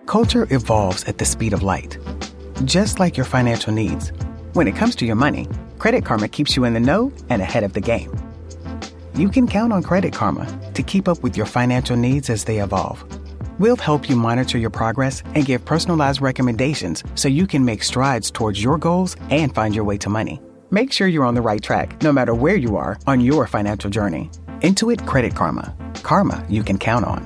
Culture evolves at the speed of light, just like your financial needs. When it comes to your money, Credit Karma keeps you in the know and ahead of the game. You can count on Credit Karma to keep up with your financial needs as they evolve. We'll help you monitor your progress and give personalized recommendations so you can make strides towards your goals and find your way to money. Make sure you're on the right track, no matter where you are on your financial journey. Intuit Credit Karma. Karma you can count on.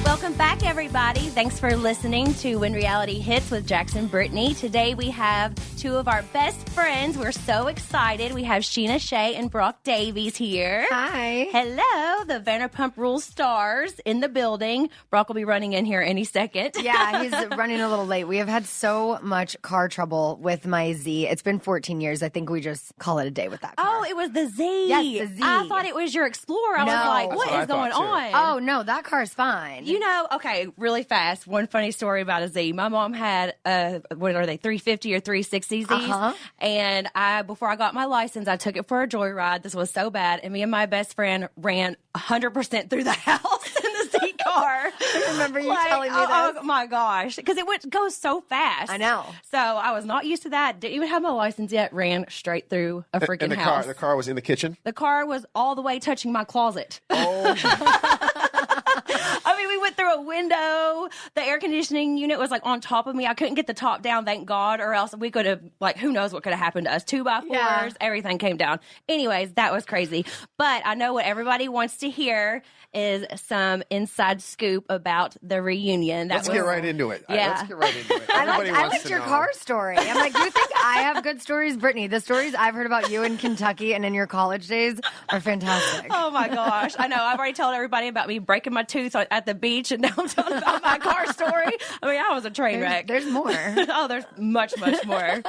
Welcome back, everybody. Thanks for listening to When Reality Hits with Jackson Brittany. Today we have two of our best friends. We're so excited. We have Scheana Shay and Brock Davies here. Hi. Hello, the Vanderpump Rules stars in the building. Brock will be running in here any second. Yeah, he's running a little late. We have had so much car trouble with my Z. It's been 14 years. I think we just call it a day with that car. Oh, it was the Z. Yes, the Z. I thought it was your Explorer. I was like, what is going on? Oh, no, that car's fine. You know, okay, really fast. One funny story about a Z. My mom had what are they, 350 or 360 Zs? And before I got my license, I took it for a joyride. This was so bad. And me and my best friend ran 100% through the house in the Z car. I remember you telling me this. Oh, my gosh. Because it goes so fast. I know. So I was not used to that. Didn't even have my license yet. Ran straight through a freaking house. The car was in the kitchen? The car was all the way touching my closet. Oh, I mean, we went through a window. The air conditioning unit was like on top of me. I couldn't get the top down, thank God, or else we could have, like, who knows what could have happened to us. 2x4s, everything came down. Anyways, that was crazy. But I know what everybody wants to hear is some inside scoop about the reunion. Let's get right into it. Yeah. Let's get right into it. I liked your car story. I'm like, you think I have good stories? Brittany, the stories I've heard about you in Kentucky and in your college days are fantastic. Oh, my gosh. I know. I've already told everybody about me breaking my tooth at the beach, and now I'm telling about my car story. I mean, I was a train wreck. There's more. Oh, there's much, much more.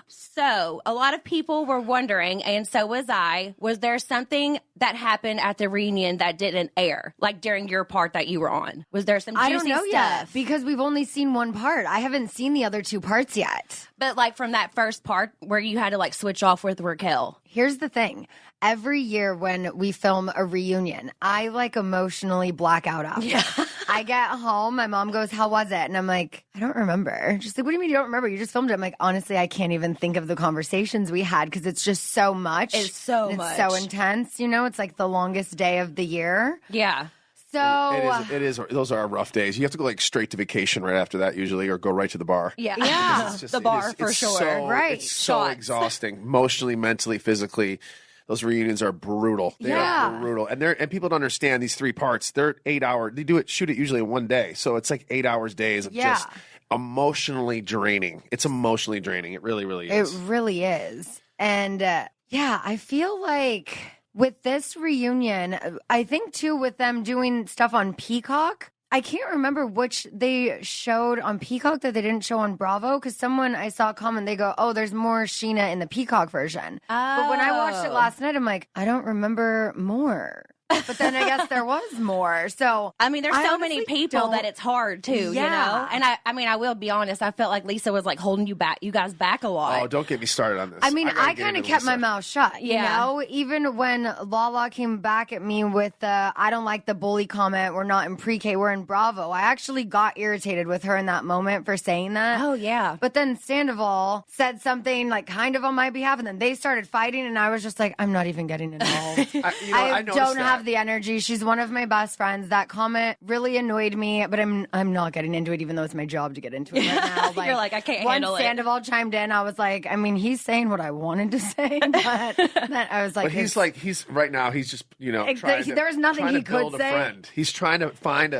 So, a lot of people were wondering, and so was I, was there something that happened at the reunion that didn't air, like during your part that you were on? Was there some juicy I don't know stuff? yet because we've only seen one part. I haven't seen the other two parts yet. But like from that first part where you had to like switch off with Raquel. Here's the thing. Every year when we film a reunion, I like emotionally black out after. Yeah. I get home, my mom goes, how was it? And I'm like, I don't remember. She's like, what do you mean you don't remember? You just filmed it. I'm like, honestly, I can't even think of the conversations we had because it's just so much. It's so much. It's so intense. You know, it's like the longest day of the year. Yeah. So it is. Those are rough days. You have to go like straight to vacation right after that usually, or go right to the bar. Yeah. It's the bar for sure. So, right. It's so exhausting, emotionally, mentally, physically. Those reunions are brutal. They are brutal. And people don't understand these three parts. They're 8 hour. They shoot it usually in one day. So it's like 8 hours days of just emotionally draining. It's emotionally draining. It really, really is. It really is. And I feel like with this reunion, I think too with them doing stuff on Peacock, I can't remember which they showed on Peacock that they didn't show on Bravo, because someone I saw comment, they go, oh, there's more Scheana in the Peacock version. But when I watched it last night, I'm like, I don't remember more. But then I guess there was more. So I mean, there's so many people that it's hard too, you know? And I mean, I will be honest, I felt like Lisa was like holding you guys back a lot. Oh, don't get me started on this. I mean, I kind of kept my mouth shut, you know? Even when Lala came back at me with the, I don't like the bully comment, we're not in pre-K, we're in Bravo. I actually got irritated with her in that moment for saying that. Oh, yeah. But then Sandoval said something like kind of on my behalf, and then they started fighting, and I was just like, I'm not even getting involved. I don't have the energy. She's one of my best friends. That comment really annoyed me, but I'm not getting into it, even though it's my job to get into it right now. You're like, I can't handle it. Once Sandoval chimed in, I was like, I mean, he's saying what I wanted to say, but then I was like, but he's right now. He's just there's nothing he could say. Friend. He's trying to find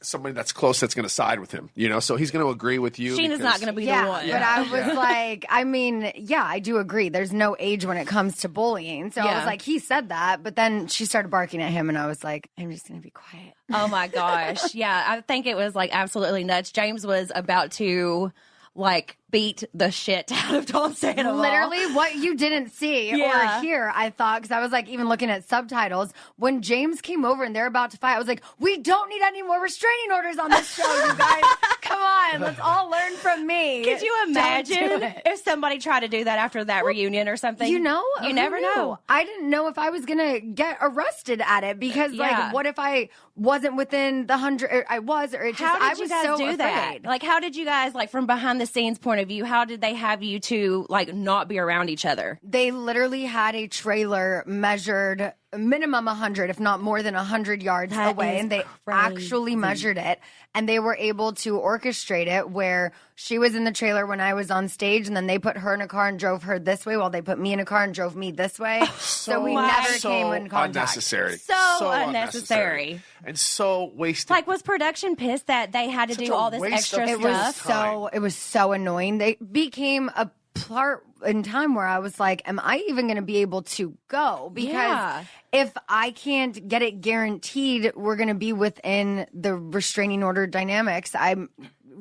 somebody that's close that's going to side with him. You know, so he's going to agree with you. Sheena's not going to be the one. But I was like, I mean, I do agree. There's no age when it comes to bullying. So I was like, he said that, but then she started barking at him, and I was like, I'm just going to be quiet. Oh my gosh. Yeah, I think it was like absolutely nuts. James was about to like beat the shit out of Tom Sandoval. Literally what you didn't see or hear, I thought, because I was like even looking at subtitles. When James came over and they're about to fight, I was like, we don't need any more restraining orders on this show, you guys. Come on, let's all learn from me. Could you imagine Don't do it. if somebody tried to do that after that reunion or something? You know, you who never knew? know. I didn't know if I was gonna get arrested at it because, Yeah. like, what if I wasn't within the 100? Or I was, or it just How I did you was guys so do that? afraid. Like, how did you guys, like, from behind the scenes point of view, how did they have you to, like, not be around each other? They literally had a trailer measured minimum 100, if not more than 100 yards That away, is and they crazy. actually measured it, and they were able to orchestrate it where she was in the trailer when I was on stage, and then they put her in a car and drove her this way while they put me in a car and drove me this way. So we never came in contact. Unnecessary. So unnecessary. And so wasted. Like, was production pissed that they had to Such do a all this waste of extra It was stuff? it was so annoying. They became a part in time where I was like, am I even going to be able to go? Because Yeah. if I can't get it guaranteed, we're going to be within the restraining order dynamics. I'm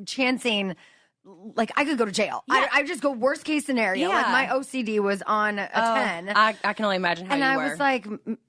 chancing, like, I could go to jail. Yeah. I just go worst case scenario. Yeah. Like, my OCD was on a 10. I can only imagine how And you I were. was like,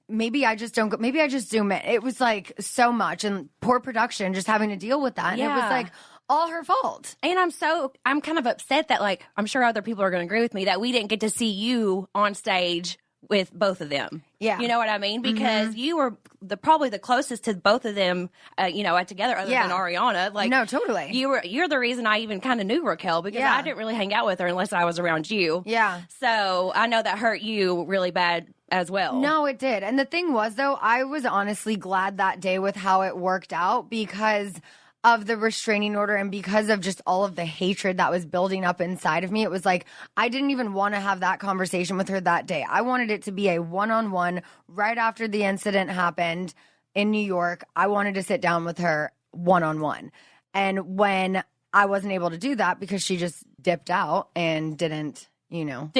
maybe I just don't go. Maybe I just zoom in. It was like so much, and poor production, just having to deal with that. And it was Yeah. like all her fault. And I'm kind of upset that, like, I'm sure other people are going to agree with me that we didn't get to see you on stage with both of them. Yeah. You know what I mean? Because you were probably the closest to both of them, together other Yeah. than Ariana. Like, No, totally. You're the reason I even kind of knew Raquel because Yeah. I didn't really hang out with her unless I was around you. Yeah. So I know that hurt you really bad as well. No, it did. And the thing was, though, I was honestly glad that day with how it worked out because of the restraining order and because of just all of the hatred that was building up inside of me. It was like, I didn't even want to have that conversation with her that day. I wanted it to be a one-on-one right after the incident happened in New York. I wanted to sit down with her one-on-one. And when I wasn't able to do that because she just dipped out and didn't film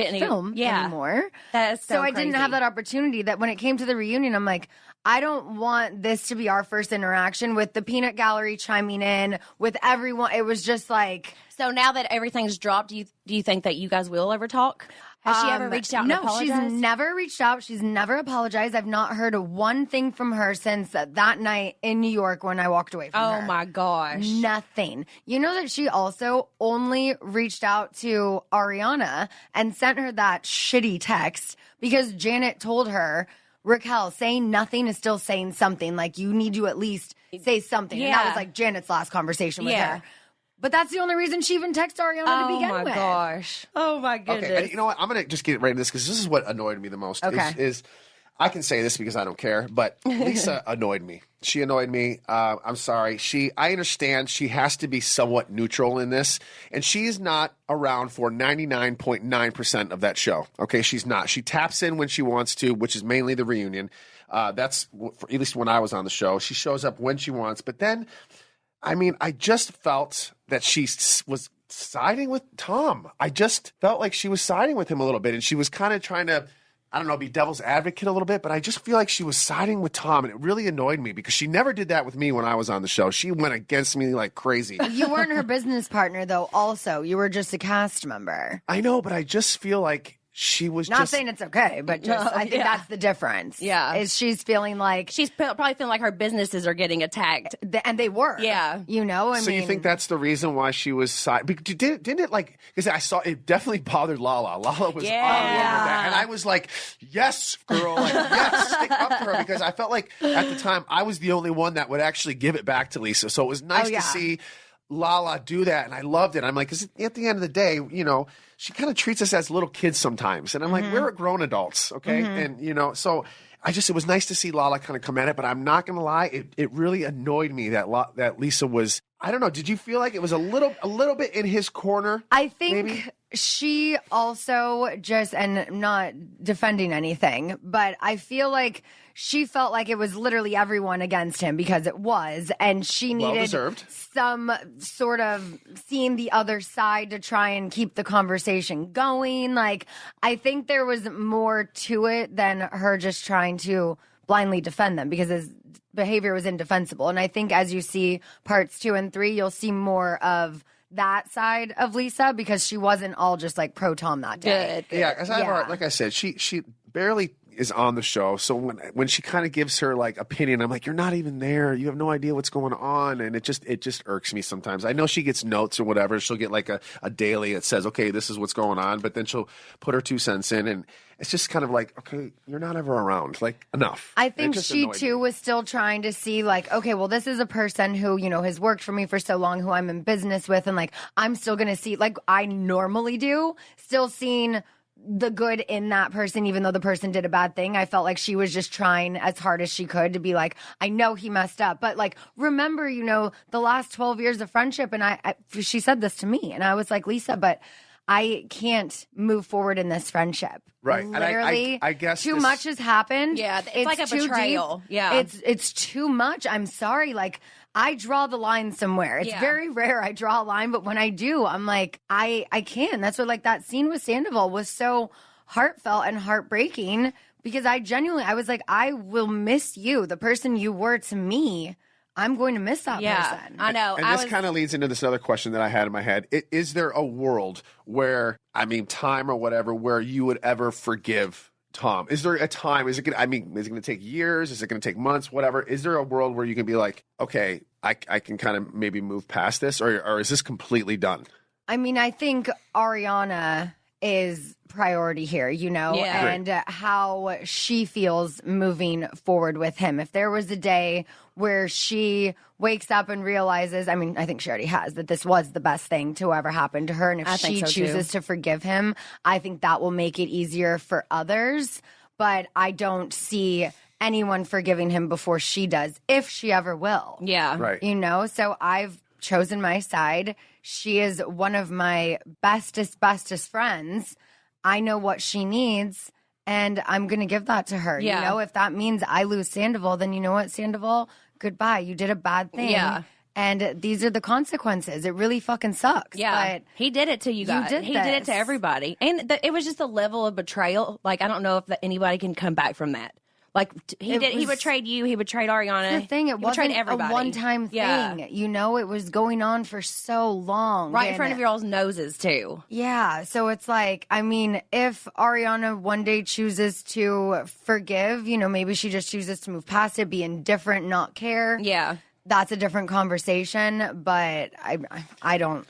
anymore. That is so I didn't crazy. have that opportunity. That when it came to the reunion, I'm like, I don't want this to be our first interaction with the peanut gallery chiming in with everyone. It was just like, So now that everything's dropped, do you think that you guys will ever talk? Has she ever reached out and no, apologized? she's never reached out. She's never apologized. I've not heard one thing from her since that night in New York when I walked away from her. Oh my gosh. Nothing. You know that she also only reached out to Ariana and sent her that shitty text because Janet told her, Raquel, saying nothing is still saying something. Like, you need to at least say something. And that Yeah. was like Janet's last conversation with Yeah. her. But that's the only reason she even texted Ariana to begin with. Oh my gosh. Oh my goodness. Okay, and you know what? I'm going to just get right into this because this is what annoyed me the most. Okay. Is I can say this because I don't care, but Lisa annoyed me. She annoyed me. I'm sorry. I understand she has to be somewhat neutral in this, and she's not around for 99.9% of that show. Okay, she's not. She taps in when she wants to, which is mainly the reunion. That's for, at least when I was on the show. She shows up when she wants, but then, I mean, I just felt that she was siding with Tom. I just felt like she was siding with him a little bit, and she was kind of trying to, I don't know, be devil's advocate a little bit, but I just feel like she was siding with Tom, and it really annoyed me because she never did that with me when I was on the show. She went against me like crazy. You weren't her business partner, though, also. You were just a cast member. I know, but I just feel like she was Not just... saying it's okay, but just I think that's the difference. Yeah. Is she's feeling like, She's probably feeling like her businesses are getting attacked. and they were. Yeah. You know, I So mean. you think that's the reason why she was didn't it, like, because I saw it definitely bothered Lala. Lala was all over that, and I was like, yes, girl, like, yes, stick up to her, because I felt like at the time I was the only one that would actually give it back to Lisa. So it was nice to see Lala do that, and I loved it. I'm like, 'cause at the end of the day, you know, she kind of treats us as little kids sometimes, and I'm like, we're grown adults, okay? And you know, so it was nice to see Lala kind of come at it, but I'm not gonna lie, it really annoyed me that Lisa was. I don't know. Did you feel like it was a little bit in his corner? I think maybe? she also just, and not defending anything, but I feel like she felt like it was literally everyone against him because it was, and she needed Well-deserved. some sort of seeing the other side to try and keep the conversation going. Like, I think there was more to it than her just trying to blindly defend them because his behavior was indefensible. And I think as you see parts 2 and 3, you'll see more of that side of Lisa because she wasn't all just like pro Tom that day. Good. Yeah, because like I said, she barely is on the show. So when she kind of gives her like opinion, I'm like, you're not even there. You have no idea what's going on. And it just irks me sometimes. I know she gets notes or whatever. She'll get like a daily that says, okay, this is what's going on. But then she'll put her 2 cents in, and it's just kind of like, okay, you're not ever around. Like, enough. I think she too was still trying to see like, okay, well, this is a person who, has worked for me for so long, who I'm in business with. And like, I'm still going to see, like I normally do, still seeing the good in that person, even though the person did a bad thing. I felt like she was just trying as hard as she could to be like, I know he messed up, but like, remember, the last 12 years of friendship. And she said this to me, and I was like, Lisa, but I can't move forward in this friendship. Right. Literally, and I guess too much has happened. Yeah, it's like a betrayal. Deep. Yeah. It's too much. I'm sorry. Like, I draw the line somewhere. It's very rare I draw a line, but when I do, I'm like, I can. That's what, like, that scene with Sandoval was so heartfelt and heartbreaking, because I was like, I will miss you. The person you were to me, I'm going to miss that person. I know. And this kind of leads into this other question that I had in my head. Is there a world where, time or whatever, where you would ever forgive Tom? Is there a time? Is it going to take years? Is it going to take months? Whatever. Is there a world where you can be like, okay, I can kind of maybe move past this, or is this completely done? I think Ariana is priority here, and how she feels moving forward with him. If there was a day where she wakes up and realizes, I think she already has, that this was the best thing to ever happen to her, and if she chooses to forgive him, I think that will make it easier for others. But I don't see anyone forgiving him before she does, if she ever will. Yeah. Right. So I've chosen my side. She is one of my bestest friends. I know what she needs, and I'm going to give that to her. Yeah. If that means I lose Sandoval, then you know what, Sandoval? Goodbye. You did a bad thing. Yeah. And these are the consequences. It really fucking sucks. Yeah. But he did it to you guys. He did it to everybody. And it was just a level of betrayal. Like, I don't know if anybody can come back from that. Like, he betrayed you. He betrayed Ariana. The thing, it wasn't a one-time thing. It was going on for so long. Right in front of your all's noses, too. Yeah. So it's like, if Ariana one day chooses to forgive, maybe she just chooses to move past it, be indifferent, not care. Yeah. That's a different conversation. But I don't...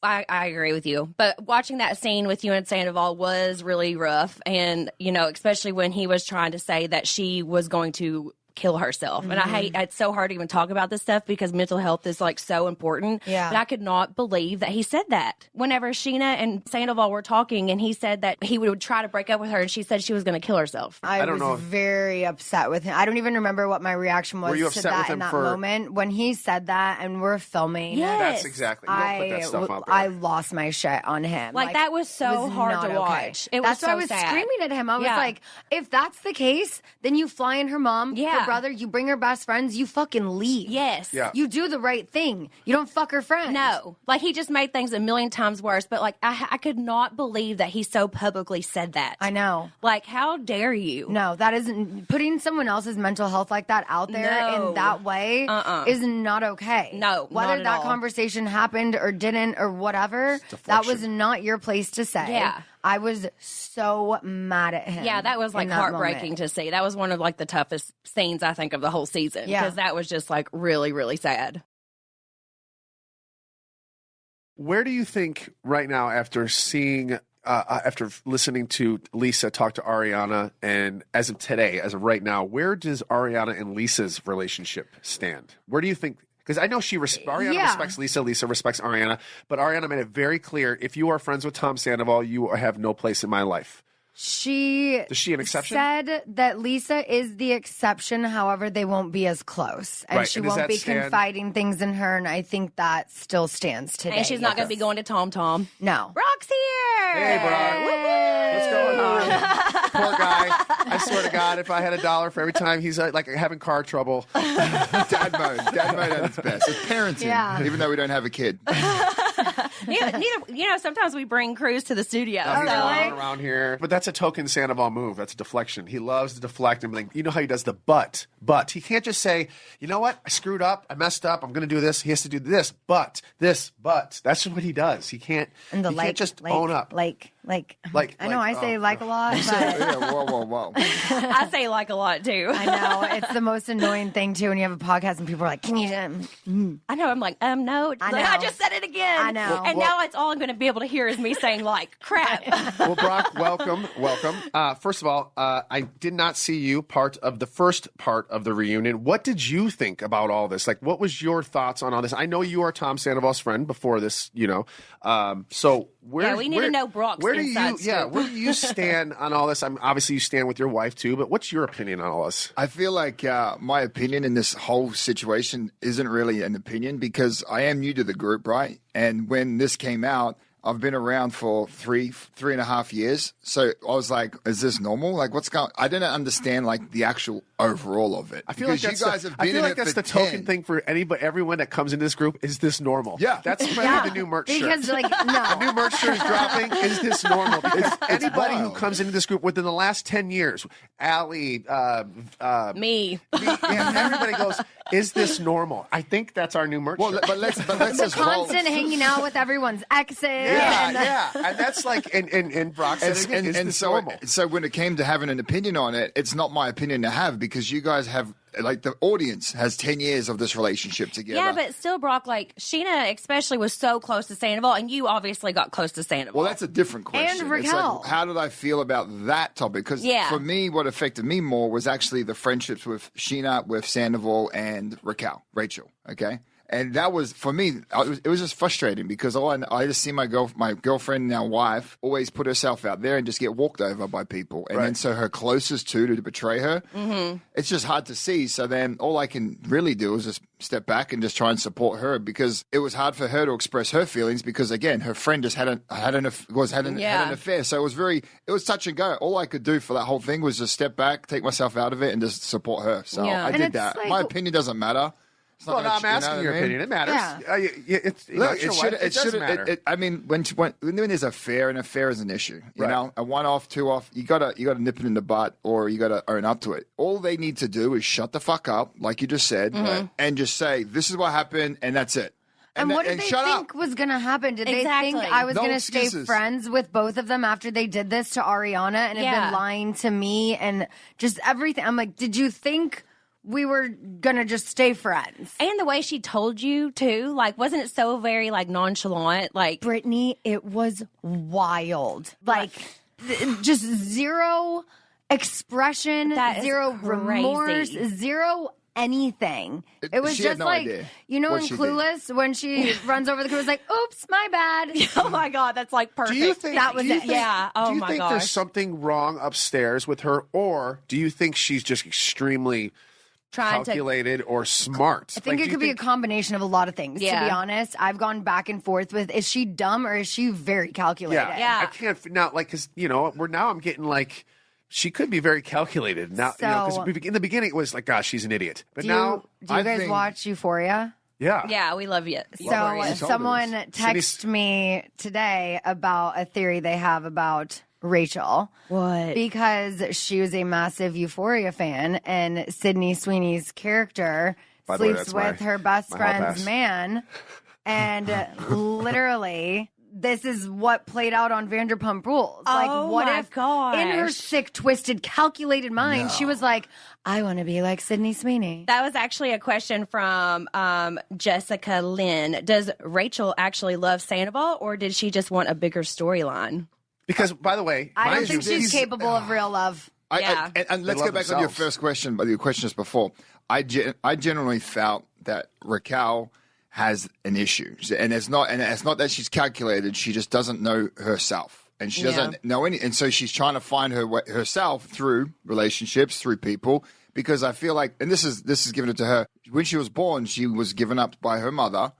I agree with you. But watching that scene with you and Sandoval was really rough. And, especially when he was trying to say that she was going to kill herself. And it's so hard to even talk about this stuff because mental health is like so important. Yeah. But I could not believe that he said that. Whenever Scheana and Sandoval were talking and he said that he would try to break up with her and she said she was going to kill herself. I was very upset with him. I don't even remember what my reaction was to that in that moment. When he said that and we're filming. Yes. That's exactly. You don't put that stuff out there. I lost my shit on him. Like that was so hard to watch. It that's was why so I was sad. screaming at him. I was like, if that's the case, then you fly in her mom, her brother, you bring her best friends, you fucking leave. Yes. Yeah. You do the right thing. You don't fuck her friends. No. Like, he just made things a million times worse. But, like, I could not believe that he so publicly said that. I know. Like, how dare you? No, that isn't... Putting someone else's mental health like that out there in that way is not okay. No, whether that conversation happened or didn't or whatever, that was not your place to say. Yeah. I was so mad at him. Yeah, that was like heartbreaking to see. That was one of like the toughest scenes I think of the whole season. Yeah. Because that was just like really, really sad. Where do you think right now, after listening to Lisa talk to Ariana, and as of today, as of right now, where does Ariana and Lisa's relationship stand? Where do you think? Because I know Ariana respects Lisa, Lisa respects Ariana, but Ariana made it very clear, if you are friends with Tom Sandoval, you have no place in my life. Is she an exception? Said that Lisa is the exception, however, they won't be as close. And she won't be confiding things in her, and I think that still stands today. And she's not going to be going to Tom Tom. No. Brock's here! Hey, Brock. What's going on? Poor guy. I swear to God, if I had $1 for every time he's like having car trouble. Dad mode at its best. It's parenting, even though we don't have a kid. Neither, sometimes we bring crews to the studio. He's rolling around here. But that's a token Sandoval move. That's a deflection. He loves to deflect and like, you know how he does the but. He can't just say, you know what? I screwed up. I messed up. I'm going to do this. He has to do this. But. That's just what he does. He can't just own up. Like, I know I say like a lot, but Yeah, whoa. I say like a lot too. I know it's the most annoying thing too when you have a podcast and people are like, "Can you?" I know. I'm like, no. I know. I just said it again. I know. And now it's all I'm going to be able to hear is me saying like crap. Well, Brock, welcome. First of all, I did not see you part of the first part of the reunion. What did you think about all this? Like, what was your thoughts on all this? I know you are Tom Sandoval's friend before this, so we need to know Brock's inside scoop. Where do you stand on all this? Obviously you stand with your wife too, but what's your opinion on all this? I feel like my opinion in this whole situation isn't really an opinion because I am new to the group, right? And when this came out, I've been around for three and a half years. So I was like, is this normal? Like, what's going on? I didn't understand, like, the actual overall of it. I feel like that's the token thing for everyone that comes into this group. Is this normal? Yeah. That's maybe the new merch shirt. Because, no. The new merch shirt is dropping. Is this normal? Because anybody who comes into this group within the last 10 years, Allie, Me. everybody goes, is this normal? I think that's our new merch shirt. But let's just constant hanging out with everyone's exes. Yeah. And that's like, and Brock said it again, is this normal? So when it came to having an opinion on it, it's not my opinion to have because you guys have, like, the audience has 10 years of this relationship together. Yeah, but still, Brock, like, Scheana especially was so close to Sandoval, and you obviously got close to Sandoval. Well, that's a different question. And Raquel. It's like, how did I feel about that topic? Because for me, what affected me more was actually the friendships with Scheana, with Sandoval, and Rachel, okay? And that was, for me, it was just frustrating because I just see my girlfriend, now wife, always put herself out there and just get walked over by people. And then so her closest to betray her, it's just hard to see. So then all I can really do is just step back and just try and support her because it was hard for her to express her feelings because, again, her friend just had an affair. So it was touch and go. All I could do for that whole thing was just step back, take myself out of it, and just support her. So I did that. Like, my opinion doesn't matter. Well, no, I'm asking your opinion. It matters. Yeah. It doesn't matter. I mean, when there's an affair is an issue. You know, a 1-off, 2-off, you gotta nip it in the butt, or you gotta own up to it. All they need to do is shut the fuck up, like you just said, and just say, "This is what happened," and that's it. And what did they think was going to happen? Did they think I was going to stay friends with both of them after they did this to Ariana and have been lying to me and just everything? I'm like, did you think we were gonna just stay friends? And the way she told you too, like, wasn't it so very like nonchalant? Like, Brittany, it was wild. Like, just zero expression, zero remorse, zero anything. It was just like, you know, in Clueless when she runs over the crew, like, "Oops, my bad." Oh my God, that's like perfect. Do you think that was it? Yeah. Oh do you my think gosh. there's something wrong upstairs with her, or do you think she's just extremely calculated or smart? I think it could be a combination of a lot of things, to be honest. I've gone back and forth with, is she dumb or is she very calculated? Yeah. I can't now, like, because, I'm getting like, she could be very calculated now, because in the beginning it was like, gosh, she's an idiot. But do now, you guys watch Euphoria? Yeah. Yeah, we love you. So someone texted me today about a theory they have about Rachel. What? Because she was a massive Euphoria fan, and Sydney Sweeney's character sleeps with her best friend's man. And literally, this is what played out on Vanderpump Rules. Like, what if in her sick, twisted, calculated mind, she was like, I want to be like Sydney Sweeney. That was actually a question from Jessica Lynn. Does Rachel actually love Sandoval, or did she just want a bigger storyline? Because, by the way, I don't think she's capable of real love. And let's go back on your first question, but your question is before. I generally felt that Raquel has an issue, and it's not that she's calculated. She just doesn't know herself, and she doesn't know any. And so she's trying to find herself through relationships, through people. Because I feel like, and this is given it to her when she was born. She was given up by her mother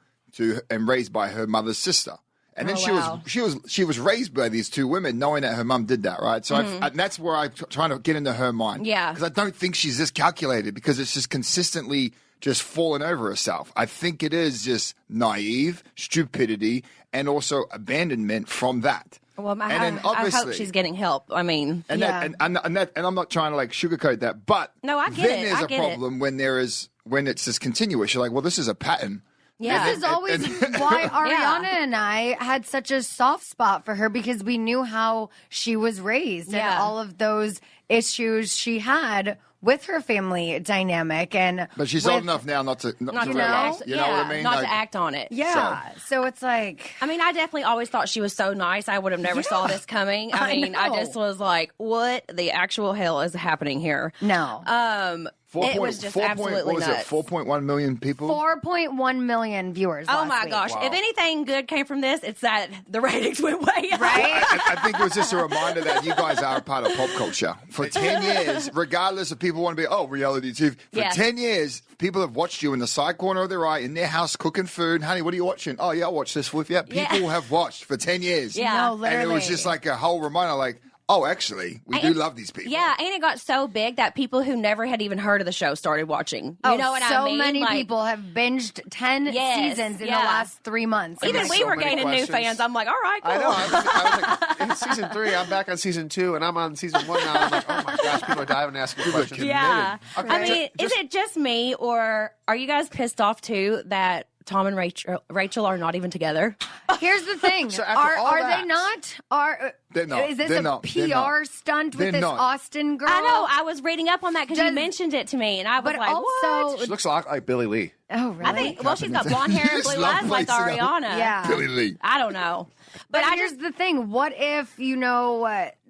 and raised by her mother's sister. And then she was raised by these two women, knowing that her mum did that, right? So and that's where I'm trying to get into her mind. Yeah. Because I don't think she's this calculated, because it's just consistently just falling over herself. I think it is just naive, stupidity, and also abandonment from that. Well, I hope she's getting help. I mean, and I'm not trying to like sugarcoat that, but no, I get then it. there's a problem when it's just continuous. You're like, well, this is a pattern. Yeah. This is always why Ariana and I had such a soft spot for her, because we knew how she was raised and all of those issues she had with her family dynamic. But she's old enough now not to realize. You know what I mean? Not to act on it. Yeah. So it's like, I mean, I definitely always thought she was so nice. I would have never saw this coming. I mean, I just was like, what the actual hell is happening here? no. It was just absolutely nuts. 4.1 million people? 4.1 million viewers. Oh last my week. gosh. Wow. If anything good came from this, it's that the ratings went way up. Right? I think it was just a reminder that you guys are a part of pop culture. For 10 years, regardless of people want to be, reality TV. For 10 years, people have watched you in the side corner of their eye in their house cooking food. Honey, what are you watching? Oh, yeah, I'll watch this with you. People have watched for 10 years. Yeah. No, literally. And it was just like a whole reminder, like, oh, actually, we do love these people. Yeah, and it got so big that people who never had even heard of the show started watching. You know what I mean? So many people have binged 10 seasons in the last 3 months. Even we were gaining new fans. I'm like, all right, cool. I know. I was like, in season 3, I'm back on season 2, and I'm on season 1 now. I'm like, oh my gosh, people are diving and asking questions. Yeah. Okay, I mean, is it just me, or are you guys pissed off too that Tom and Rachel are not even together? Here's the thing. So are they not? They're not. Is this They're a not. PR stunt with this Austin girl? I know. I was reading up on that because you mentioned it to me, and I was like, what? She looks a lot like Billie Lee. Oh, really? I think, well, she's got blonde hair and blue eyes like Ariana. Yeah. Billie Lee. I don't know. But here's the thing. What if,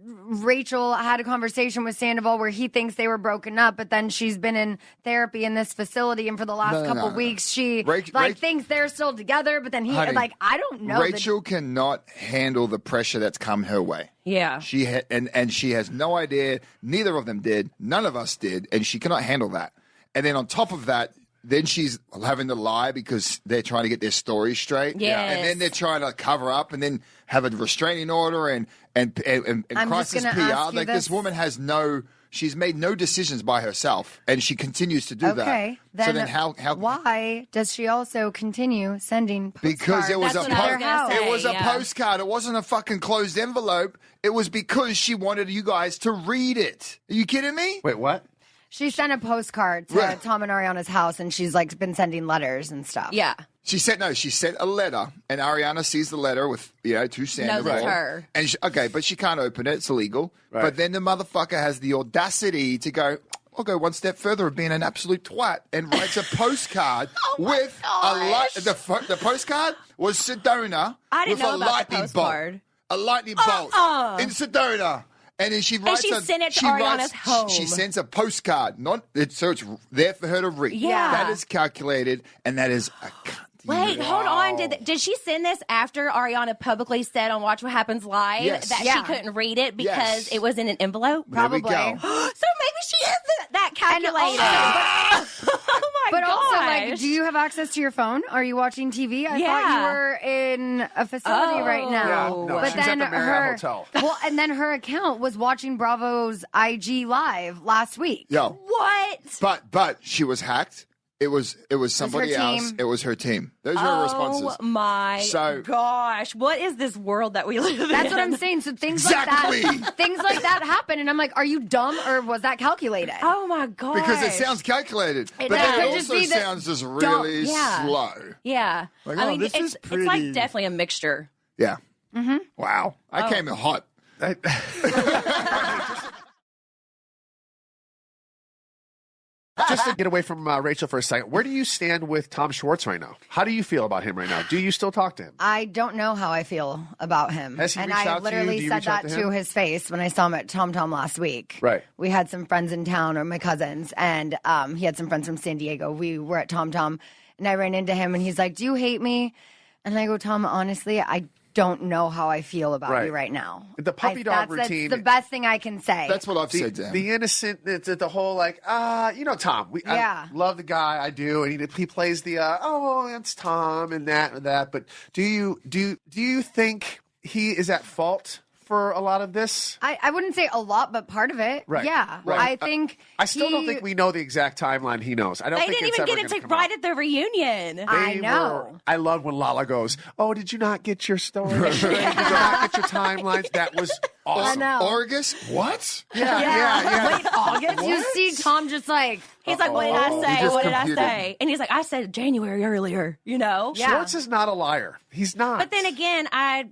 Rachel had a conversation with Sandoval where he thinks they were broken up, but then she's been in therapy in this facility, and for the last couple weeks, she thinks they're still together, but then I don't know. Rachel cannot handle the pressure that's come her way. Yeah. She and she has no idea. Neither of them did. None of us did, and she cannot handle that. And then on top of that, then she's having to lie because they're trying to get their story straight. Yes. And then they're trying to cover up and then have a restraining order and crisis PR. Like this woman has she's made no decisions by herself, and she continues to do that. Okay. So then how why does she also continue sending postcards? Because it was It was a postcard. It wasn't a fucking closed envelope. It was because she wanted you guys to read it. Are you kidding me? Wait, what? She sent a postcard to Tom and Ariana's house, and she's been sending letters and stuff. Yeah. She sent a letter, and Ariana sees the letter with to Sandoval. Knows it's her. And but she can't open it; it's illegal. Right. But then the motherfucker has the audacity to go. I'll go one step further of being an absolute twat and writes a postcard with the postcard was Sedona with a lightning bolt. A lightning bolt in Sedona. And then she writes. And she sent it to Ariana's home. She sends a postcard, so it's there for her to read. Yeah. That is calculated, and that is a cunt. Wait, hold on. Did she send this after Ariana publicly said on Watch What Happens Live that she couldn't read it because it was in an envelope? Probably. There we go. So maybe she is that calculated. Oh my But gosh. also, do you have access to your phone? Are you watching TV? I thought you were in a facility right now. Yeah, no, but she's then at the Marriott Hotel. Well, and then her account was watching Bravo's IG Live last week. Yo. What? But she was hacked. It was somebody else. It was her team. Those were her responses. Oh my gosh. What is this world that we live in? That's what I'm saying. So things like that happen, and I'm like, are you dumb or was that calculated? Oh my gosh. Because it sounds calculated. But then it also sounds just really slow. Yeah. Like, I mean, this is pretty. It's like definitely a mixture. Yeah. Mm-hmm. Wow. I came in hot. Just to get away from Rachel for a second, where do you stand with Tom Schwartz right now? How do you feel about him right now? Do you still talk to him? I don't know how I feel about him. Has he and reached I out to you? literally Do you said reach out that to to him? his face when I saw him at Tom Tom last week. Right. We had some friends in town, or my cousins, and he had some friends from San Diego. We were at Tom Tom, and I ran into him, and he's like, "Do you hate me?" And I go, "Tom, honestly, I don't know how I feel about you right now." The puppy dog routine. That's the best thing I can say. That's what I've said to him. The innocent, it's the whole Tom. I love the guy, I do, and he plays the it's Tom and that. But do you think he is at fault for a lot of this? I wouldn't say a lot, but part of it. Right. Yeah. Right. I think I still don't think we know the exact timeline he knows. I don't They think didn't it's even ever get gonna it come right out. at the reunion. I know. I love when Lala goes, "Oh, did you not get your story? Did you not get your timelines?" That was awesome. I know. August? What? Yeah. Wait, August? You see see Tom just like... He's like, what did I say? What did I say? And he's like, I said January earlier, you know? Yeah. Schwartz is not a liar. He's not. But then again, I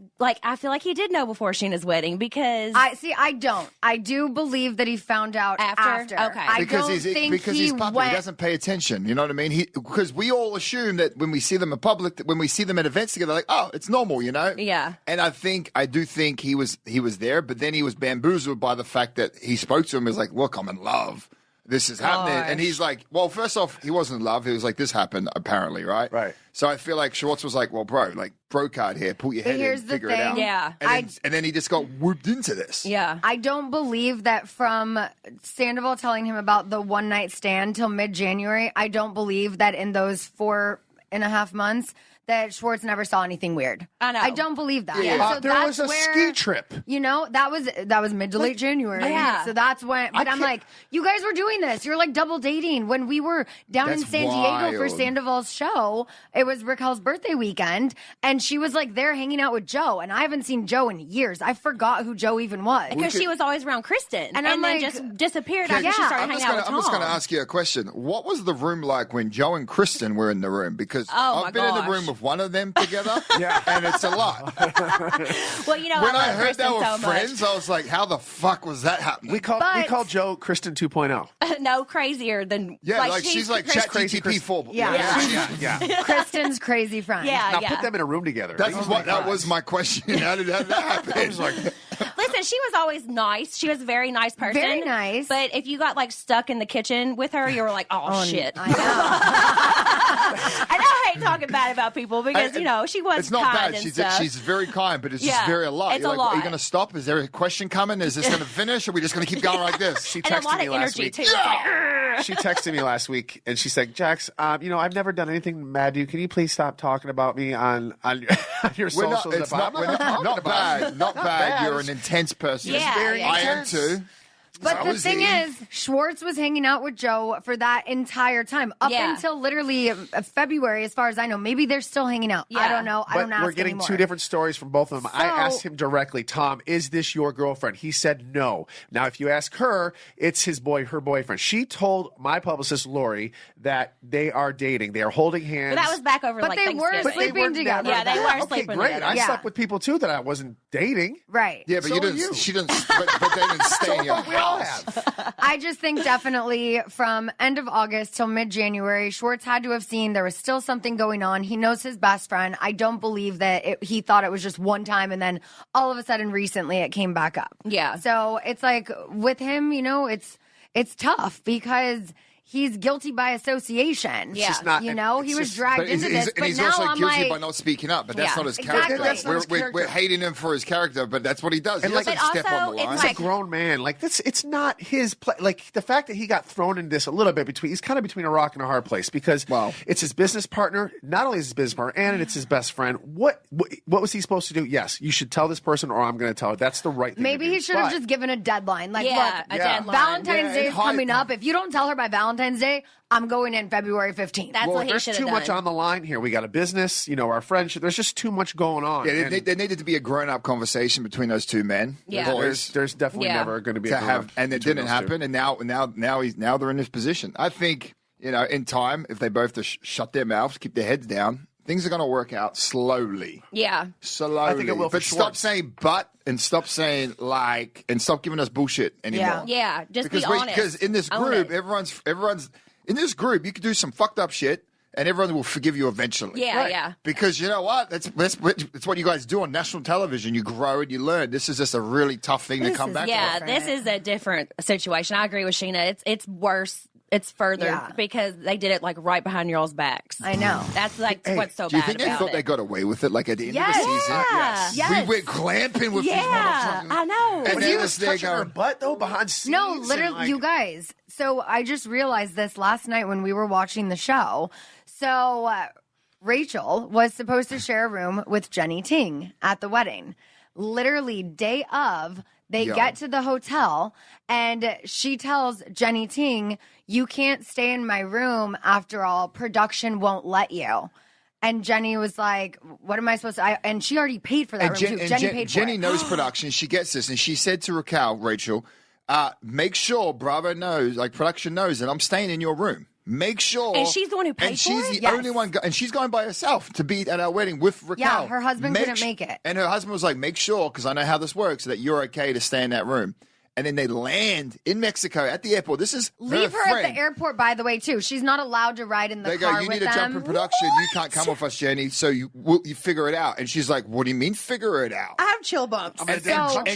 feel like he did know before Scheana's wedding because... I don't. I do believe that he found out after. Okay. Because he's puppy. He doesn't pay attention. You know what I mean? Because we all assume that when we see them in public, when we see them at events together, like, oh, it's normal, you know? Yeah. And I do think he was there, but then he was bamboozled by the fact that he spoke to him as like, look, I'm in love. This is happening. And he's like, well, first off, he wasn't in love. He was like, this happened, apparently, right? Right. So I feel like Schwartz was like, well, bro card here. Pull your head in, figure it out. Yeah. And then he just got whooped into this. Yeah. I don't believe that from Sandoval telling him about the one-night stand till mid-January, I don't believe that in those 4.5 months that Schwartz never saw anything weird. I know. I don't believe that. Yeah. So there was a ski trip. You know, that was mid to late January. Yeah. So that's when. But I'm like, you guys were doing this. You're like double dating. When we were down in San Diego for Sandoval's show, it was Raquel's birthday weekend, and she was like there hanging out with Joe, and I haven't seen Joe in years. I forgot who Joe even was Because she was always around Kristen, and I'm then like, just disappeared after she started hanging out with Tom. I'm just going to ask you a question. What was the room like when Joe and Kristen were in the room? Because I've been in the room with one of them together, and it's a lot. Well, you know, when I Kristen heard they were so friends, I was like, how the fuck was that happening? We call Joe Kristen 2.0. No, crazier than she's like ChatGPT 4. Yeah. Kristen's crazy friend. Yeah, Put them in a room together. That was my question. How did that happen? I was like, listen, she was always nice. She was a very nice person. Very nice. But if you got like stuck in the kitchen with her, you were like, oh shit. I know. And I hate talking bad about people because, you know, she was it's not kind bad. and stuff. She's very kind, but it's just very a lot. It's You're a like, lot. are you going to stop? Is there a question coming? Is this going to finish? Or are we just going to keep going like this? She and a lot texted me of last energy, week. too. Yeah. She texted me last week, and she said, Jax, I've never done anything mad to you. Can you please stop talking about me on your socials? Not bad. Not bad. You're an intense person. Yeah, I am too. But the thing is, Schwartz was hanging out with Joe for that entire time, up until literally February, as far as I know. Maybe they're still hanging out. I don't know. I don't ask we're getting anymore. two different stories from both of them. I asked him directly, Tom, is this your girlfriend? He said no. Now, if you ask her, it's her boyfriend. She told my publicist, Lori, that they are dating. They are holding hands. But that was back over But like they were Thanksgiving. sleeping together. Yeah, they were sleeping great. together. I slept with people, too, that I wasn't dating. Right. Yeah, but So you didn't. you. She didn't. But they didn't stay in your house. We all have. I just think definitely from end of August till mid-January, Schwartz had to have seen there was still something going on. He knows his best friend. I don't believe that he thought it was just one time and then all of a sudden recently it came back up. Yeah. So it's like with him, you know, it's tough because he's guilty by association. Yeah. He was dragged into this. And But he's now also I'm guilty like, by not speaking up, but that's not his exactly. character. That's not his character. We're hating him for his character, but that's what he does. And He doesn't but step also, on the line. it's He's a grown man. Like this, it's not his play. Like the fact that he got thrown in this a little bit he's kind of between a rock and a hard place because it's his business partner. Not only is his business partner, and it's his best friend. What was he supposed to do? Yes, you should tell this person, or I'm going to tell her. That's the right thing. maybe to do. he should have just given a deadline. Like, look, a deadline. Valentine's Day is coming up. If you don't tell her by Valentine's Day, I'm going in February 15th. That's what he there's should too have much done. on the line here. We got a business, our friendship. There's just too much going on. Yeah, there needed to be a grown-up conversation between those two men. Yeah. Boys. There's definitely never going to be To a have, and it didn't happen. And now they're in this position. I think in time, if they both just shut their mouths, keep their heads down, things are going to work out slowly. Yeah. Slowly. I think it will for But stop Schwartz. saying but and stop saying like and stop giving us bullshit anymore. Yeah, just be Because honest. Because in this Own group, it. everyone's in this group, you could do some fucked up shit and everyone will forgive you eventually. Yeah, yeah. Because you know what? That's what you guys do on national television. You grow and you learn. This is just a really tough thing to come back from. This is a different situation. I agree with Scheana. It's worse. It's further because they did it like right behind y'all's backs. I know. That's like what's so bad. Do you think they about thought it. they got away with it? Like at the end of the Yes. season, Yes. we went glamping with these motherfuckers. I know. And When then he it's was there touching her going, butt though behind scenes. No, and, literally, like, you guys. So I just realized this last night when we were watching the show. So Rachel was supposed to share a room with Jenny Ting at the wedding. Literally, day of, they get to the hotel and she tells Jenny Ting, "You can't stay in my room. After all, production won't let you." And Jenny was like, "What am I supposed to?" And she already paid for that room too. Jenny paid for Jenny it. knows production. She gets this, and she said to Rachel, make sure Bravo knows, like production knows, that I'm staying in your room. Make sure. And she's the one who paid for it? And she's the only one. And she's going by herself to be at our wedding with Raquel. Yeah, her husband couldn't make it. And her husband was like, make sure, because I know how this works, that you're okay to stay in that room. And then they land in Mexico at the airport. This is leave her friend. at the airport, by the way, too. She's not allowed to ride in the car with them. They go, you need to jump in production. What? You can't come with us, Jenny. So you figure it out. And she's like, what do you mean figure it out? I have chill bumps. I'm in a different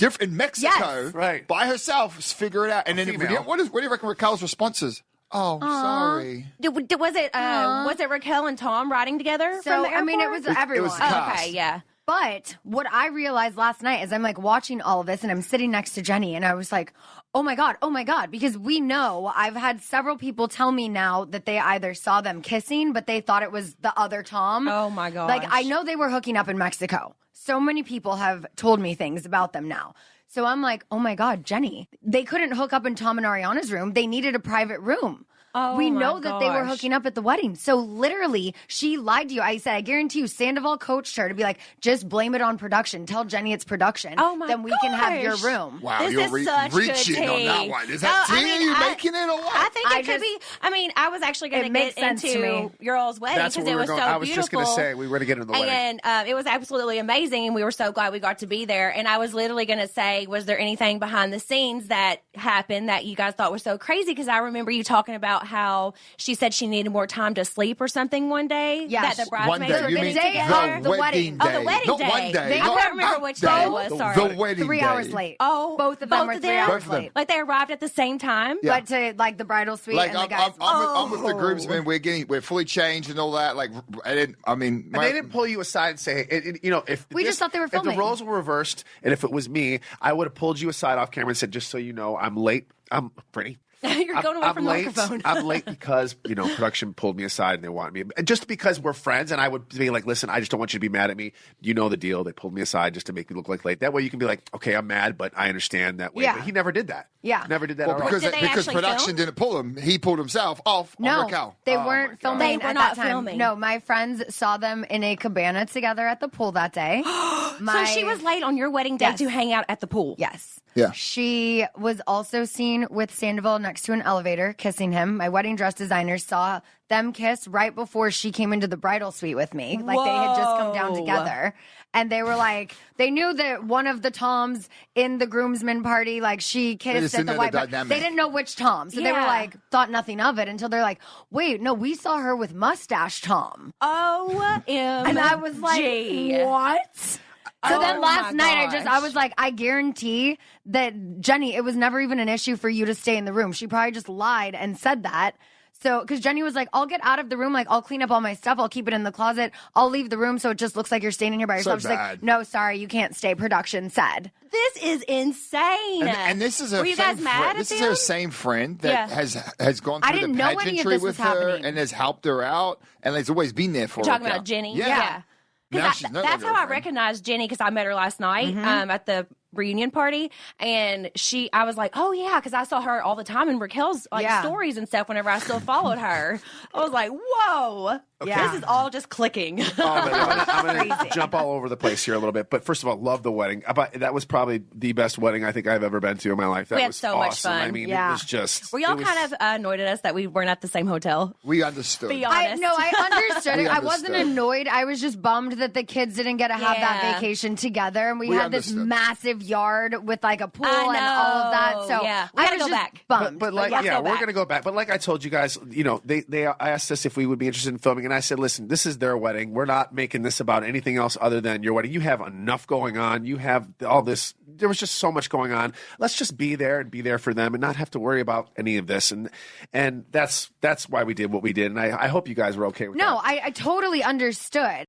country. In Mexico, right, by herself, figure it out. And then what do you reckon Raquel's response is? Oh, sorry. Was it Raquel and Tom riding together from the airport? I mean, it was everyone. It was the cast. Okay, yeah. But what I realized last night is I'm like watching all of this and I'm sitting next to Jenny and I was like, oh my God, because we know I've had several people tell me now that they either saw them kissing, but they thought it was the other Tom. Oh my God. Like, I know they were hooking up in Mexico. So many people have told me things about them now. So I'm like, oh my God, Jenny, they couldn't hook up in Tom and Ariana's room. They needed a private room. Oh, we know that they were hooking up at the wedding. So literally, she lied to you. I said, I guarantee you, Sandoval coached her to be like, just blame it on production. Tell Jenny it's production. Oh my Then we can have your room. Wow, this you're is such reaching good on that one. Is that tea? Are you making it or what? I think it could be. I mean, I was actually going to get into your all's wedding because it was so beautiful. I was just going to say, we were going to get into the wedding. And it was absolutely amazing, and we were so glad we got to be there. And I was literally going to say, was there anything behind the scenes that happened that you guys thought was so crazy? Because I remember you talking about how she said she needed more time to sleep or something one day. Yeah, that the bridesmaids were getting together. The wedding. Oh, the wedding Not day. one day. I can't remember which day it was. Sorry. The wedding 3 hours late. Oh, both of them were 3 hours late. Like they arrived at the same time. Yeah. But to like the bridal suite Like and the guys. I'm with the groomsmen. We're fully changed and all that. Like and they didn't pull you aside and say, if we just thought they were filming. If the roles were reversed, and if it was me, I would have pulled you aside off camera and said, just so you know, I'm late. I'm pretty. You're going away from the microphone. I'm late because, production pulled me aside and they want me. Just because we're friends, and I would be like, listen, I just don't want you to be mad at me. You know the deal. They pulled me aside just to make me look like late. That way you can be like, okay, I'm mad, but I understand that way. Yeah. But he never did that. Yeah. Never did that well, at all. because production didn't pull him. He pulled himself off on Raquel. They weren't filming They were at not that time. filming. No, my friends saw them in a cabana together at the pool that day. So she was late on your wedding day to hang out at the pool. Yes. Yeah. She was also seen with Sandoval next to an elevator kissing him. My wedding dress designer saw them kiss right before she came into the bridal suite with me. Like they had just come down together. And they were like, they knew that one of the Toms in the groomsmen party, like she kissed at the white. They didn't know which Tom. So they were like, thought nothing of it until they're like, wait, no, we saw her with mustache Tom. OMG. And I was like, what? So then last night, I was like, I guarantee that, Jenny, it was never even an issue for you to stay in the room. She probably just lied and said that. So, because Jenny was like, I'll get out of the room. Like, I'll clean up all my stuff. I'll keep it in the closet. I'll leave the room so it just looks like you're staying in here by yourself. She's like, no, sorry, you can't stay. Production said. This is insane. And this is a Were you guys mad This at is them? her same friend that has gone through the pageantry with her and has helped her out and has always been there for her. You're talking about Jenny? Yeah. That's how I recognized Jenny because I met her last night at the reunion party, and I was like, oh yeah, because I saw her all the time in Raquel's stories and stuff whenever I still followed her. I was like, whoa, this is all just clicking. I'm gonna jump all over the place here a little bit, but first of all, love the wedding. That was probably the best wedding I think I've ever been to in my life. That we had was so awesome. much fun. I mean, it was just. Were y'all kind of annoyed at us that we weren't at the same hotel? We understood. Be honest. I understood it. I wasn't annoyed. I was just bummed that the kids didn't get to have that vacation together, and we had this massive yard with like a pool and all of that. So we gotta go back. Bummed. But we're gonna go back. But like I told you guys, they asked us if we would be interested in filming, and I said, listen, this is their wedding. We're not making this about anything else other than your wedding. You have enough going on. You have all this. There was just so much going on. Let's just be there and be there for them and not have to worry about any of this. And that's why we did what we did. And I hope you guys were okay with that. No, I totally understood.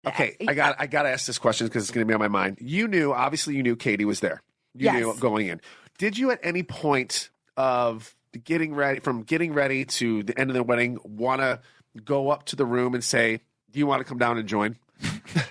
Okay, I got to ask this question because it's going to be on my mind. Obviously you knew Katie was there. You knew going in. Did you at any point of getting ready to the end of the wedding want to go up to the room and say, do you want to come down and join?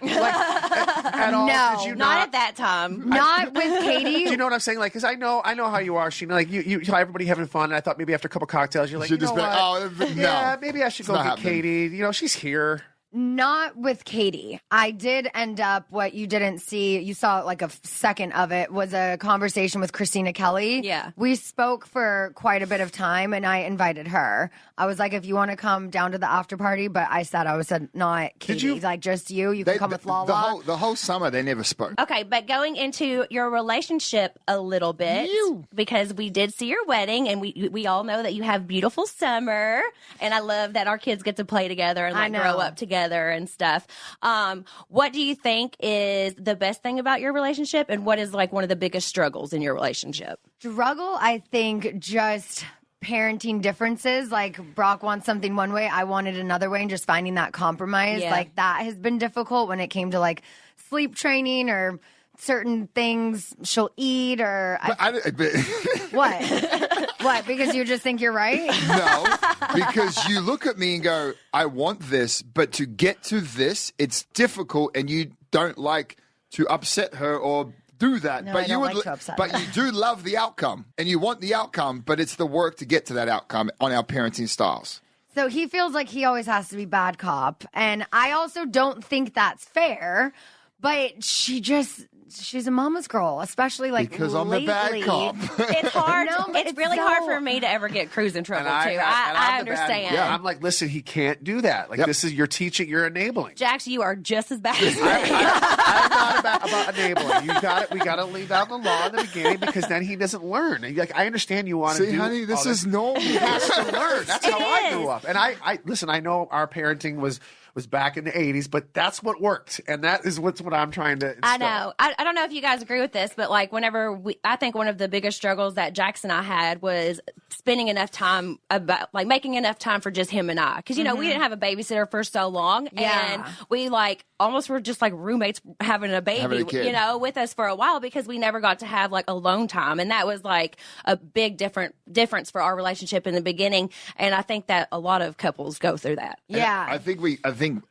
At all? No, did you not at that time. Not with Katie. Do you know what I'm saying? Like, because I know how you are, Scheana. Like, you everybody having fun. And I thought maybe after a couple cocktails, you're like, maybe I should go get Katie. She's here. Not with Katie. I did end up, what you didn't see, you saw like a second of it, was a conversation with Christina Kelly. Yeah. We spoke for quite a bit of time, and I invited her. I was like, if you want to come down to the after party, but I said not Katie. Like, just you can come with Lala. The whole summer, they never spoke. Okay, but going into your relationship a little bit, because we did see your wedding, and we all know that you have beautiful summer, and I love that our kids get to play together and grow up together and stuff. What do you think is the best thing about your relationship, and what is like one of the biggest struggles in your relationship? Struggle, I think, just parenting differences. Like, Brock wants something one way, I want it another way, and just finding that compromise. Yeah. Like, that has been difficult when it came to like sleep training or certain things she'll eat or what? What? Because you just think you're right? No, because you look at me and go, I want this, but to get to this, it's difficult, and you don't like to upset her or do that. No, but I don't like to upset her. you do love the outcome, and you want the outcome, but it's the work to get to that outcome on our parenting styles. So he feels like he always has to be bad cop, and I also don't think that's fair. But she's a mama's girl, especially like because lately. I'm the bad cop. It's hard. No, it's really hard for me to ever get Cruz in trouble, too. I understand. Yeah, I'm like, listen, he can't do that. Like, this is, you're teaching, you're enabling. Jax, you are just as bad as me. I'm not about enabling. We got to leave out the law in the beginning, because then he doesn't learn. Like, I understand you want to do. See, honey, this is normal. He has to learn. That's how I is. grew up. And I listen, I know our parenting was back in the 80s, but that's what worked. And that is what I'm trying to instill. I know. I don't know if you guys agree with this, but like I think one of the biggest struggles that Jax and I had was spending enough time making enough time for just him and I. Because, we didn't have a babysitter for so long. Yeah. And we almost were just like roommates having a baby, with us for a while, because we never got to have like alone time. And that was like a big difference for our relationship in the beginning. And I think that a lot of couples go through that. Yeah. I think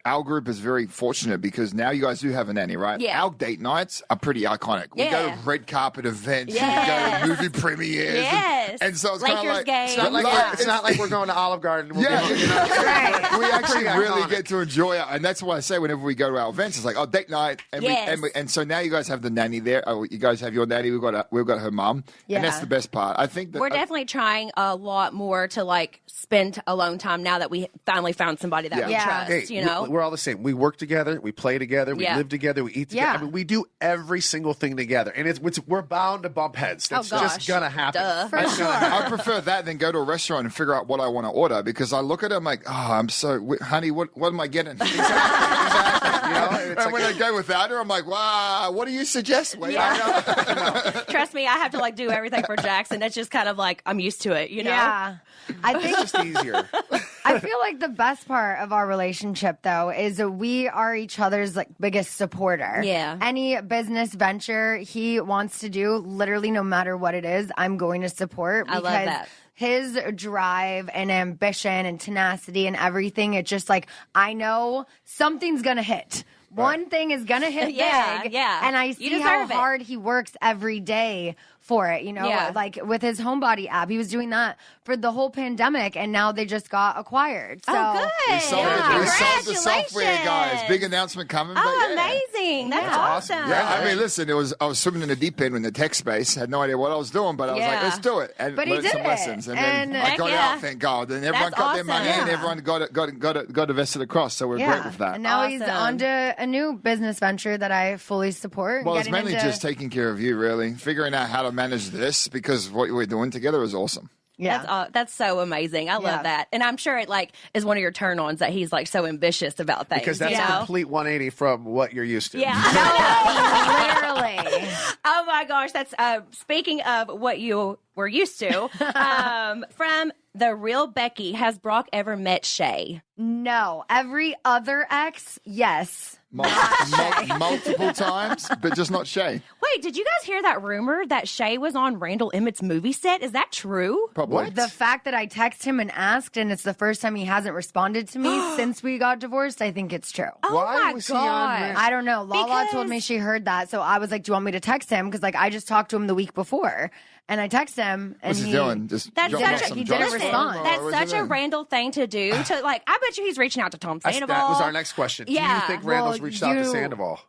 our group is very fortunate, because now you guys do have a nanny, right? Yeah. Our date nights are pretty iconic. We go to red carpet events, we go to movie premieres. Yes. And so it's kind of like... Games. It's not like we're going to Olive Garden. We actually really get to enjoy it. And that's why I say whenever we go to our events, it's like, date night. And so now you guys have the nanny there. You guys have your nanny. We've got her mom. Yeah. And that's the best part. I think that we're definitely trying a lot more to like spend alone time now that we finally found somebody that we trust, Hey, we're all the same. We work together. We play together. We live together. We eat together. Yeah. I mean, we do every single thing together. And we're bound to bump heads. That's just going to happen. Duh. For sure. I prefer that than go to a restaurant and figure out what I want to order, because I look at it, I'm like, honey, what am I getting? Exactly. And when I go without her, I'm like, wow, what do you suggest? Wait, Trust me, I have to like do everything for Jackson. It's just kind of like I'm used to it, Yeah. I think It's just easier. I feel like the best part of our relationship, though, is that we are each other's like biggest supporter. Yeah. Any business venture he wants to do, literally no matter what it is, I'm going to support. I love that. His drive and ambition and tenacity and everything, it's just like, I know something's going to hit. One thing is going to hit big. Yeah. And I see how hard he works every day for it, like with his Homebody app. He was doing that for the whole pandemic, and now they just got acquired. So, good. We sold the software, guys. Big announcement coming. Amazing. That's awesome. Yeah, I mean, listen, I was swimming in the deep end in the tech space. Had no idea what I was doing, but I was like, let's do it. And but he learned did some it. lessons. And then I got out, thank God. And everyone got their money, and everyone got invested across. So we're great with that. And now he's on to a new business venture that I fully support. Well, it's mainly just taking care of you, really. Figuring out how to manage this, because what we're doing together is awesome. Yeah, that's so amazing. I love that, and I'm sure it like is one of your turn-ons that he's like so ambitious about things. Because that's a complete 180 from what you're used to. Yeah, literally. Oh my gosh, that's speaking of what you were used to. From The Real Becky, has Brock ever met Shay? No. Every other ex, yes. Multiple times, but just not Shay. Wait, did you guys hear that rumor that Shay was on Randall Emmett's movie set? Is that true? Probably. The fact that I text him and asked, and it's the first time he hasn't responded to me since we got divorced, I think it's true. Oh my God. I don't know. Lala told me she heard that, so I was like, do you want me to text him? Because like I just talked to him the week before. And I text him, and What's he doing? he didn't respond. That's such a Randall thing to do. To like, I bet you he's reaching out to Tom Sandoval. That was our next question. Yeah. Do you think Randall's reached out to Sandoval?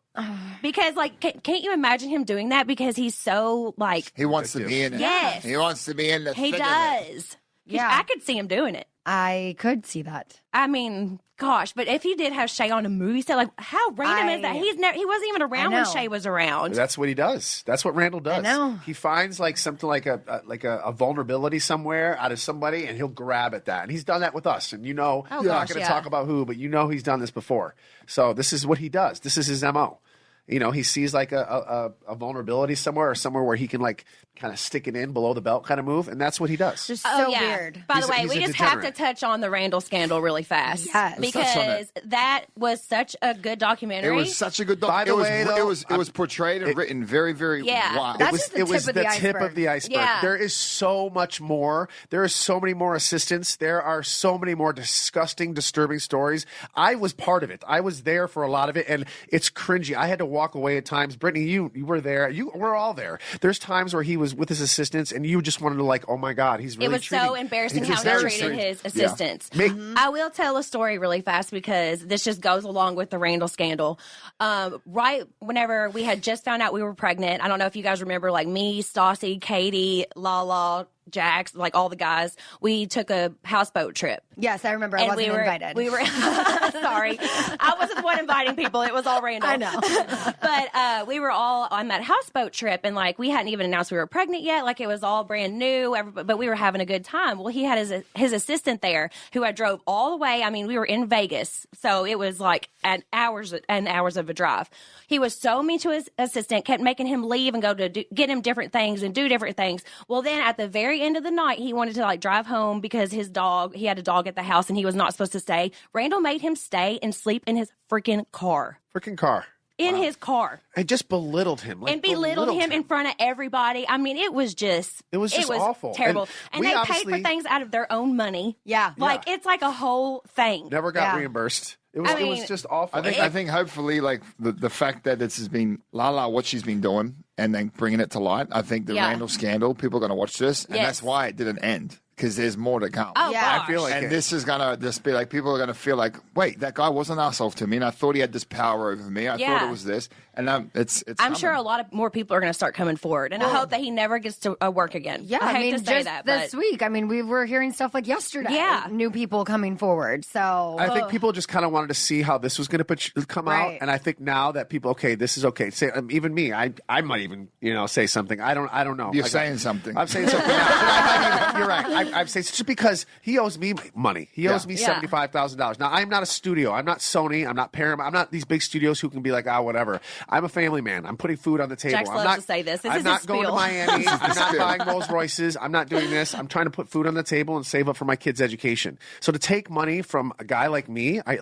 Because, like, can't you imagine him doing that? Because he's so, like... He wants to be in it. Yes. He wants to be in the He thick of does. Yeah. I could see him doing it. I could see that. I mean, gosh, but if he did have Shay on a movie set, like, how random is that? He wasn't even around when Shay was around. That's what he does. That's what Randall does. I know. He finds like something like a vulnerability somewhere out of somebody, and he'll grab at that. And he's done that with us. And I'm not going to talk about who, but he's done this before. So this is what he does. This is his MO. He sees like a vulnerability somewhere or somewhere where he can like kind of stick it in below the belt kind of move. And that's what he does. Just so weird. By the way, we just have to touch on the Randall scandal really fast. Yes. Because that was such a good documentary. It was such a good documentary. It was portrayed and written very, very well. It was the tip of the iceberg. Yeah. There is so much more. There are so many more assistants. There are so many more disgusting, disturbing stories. I was part of it. I was there for a lot of it, and it's cringy. I had to walk away at times. Brittany, you were there. We're all there. There's times where he was with his assistants, and you just wanted to like, oh my God, he's really. It was so embarrassing how they treated his assistants. Yeah. I will tell a story really fast because this just goes along with the Randall scandal. Right whenever we had just found out we were pregnant, I don't know if you guys remember, like me, Stassi, Katie, Lala, Jax, like all the guys, we took a houseboat trip. Yes, I remember. I wasn't invited. We were sorry. I wasn't the one inviting people. It was all Randall. I know. But we were all on that houseboat trip, and like we hadn't even announced we were pregnant yet. Like it was all brand new, but we were having a good time. Well, he had his assistant there who I drove all the way. I mean, we were in Vegas, so it was like hours and hours of a drive. He was so mean to his assistant, kept making him leave and go to get him different things and do different things. Well, then at the very end of the night, he wanted to like drive home because he had a dog at the house and he was not supposed to stay. Randall made him stay and sleep in his freaking car. In his car. I just belittled him. And belittled him in front of everybody. I mean, it was just awful. Terrible. And they paid for things out of their own money. Yeah. It's like a whole thing. Never got reimbursed. It was just awful. I think hopefully like the fact that this has been Lala, what she's been doing and then bringing it to light. I think the Randall scandal, people are going to watch this and that's why it didn't end. Because there's more to come. Oh, yeah. I feel like this is going to just be like, people are going to feel like, wait, that guy was an asshole to me, and I thought he had this power over me. I thought it was this. And it's I'm coming. sure a lot of more people are going to start coming forward. And I hope that he never gets to work again. Yeah, I hate to say just that. This week, I mean, we were hearing stuff like yesterday. Yeah. New people coming forward. So I think people just kind of wanted to see how this was going to come out. And I think now that people, okay, this is okay. Say, even me, I might even, say something. I don't know. You're saying something. I'm saying something now. You're right. I'm saying just because he owes me money. He owes me $75,000. Now, I'm not a studio. I'm not Sony. I'm not Paramount. I'm not these big studios who can be like, whatever. I'm a family man. I'm putting food on the table. Jax I'm loves not to say this. I'm not going to Miami. I'm not buying Rolls Royces. I'm not doing this. I'm trying to put food on the table and save up for my kids' education. So to take money from a guy like me, I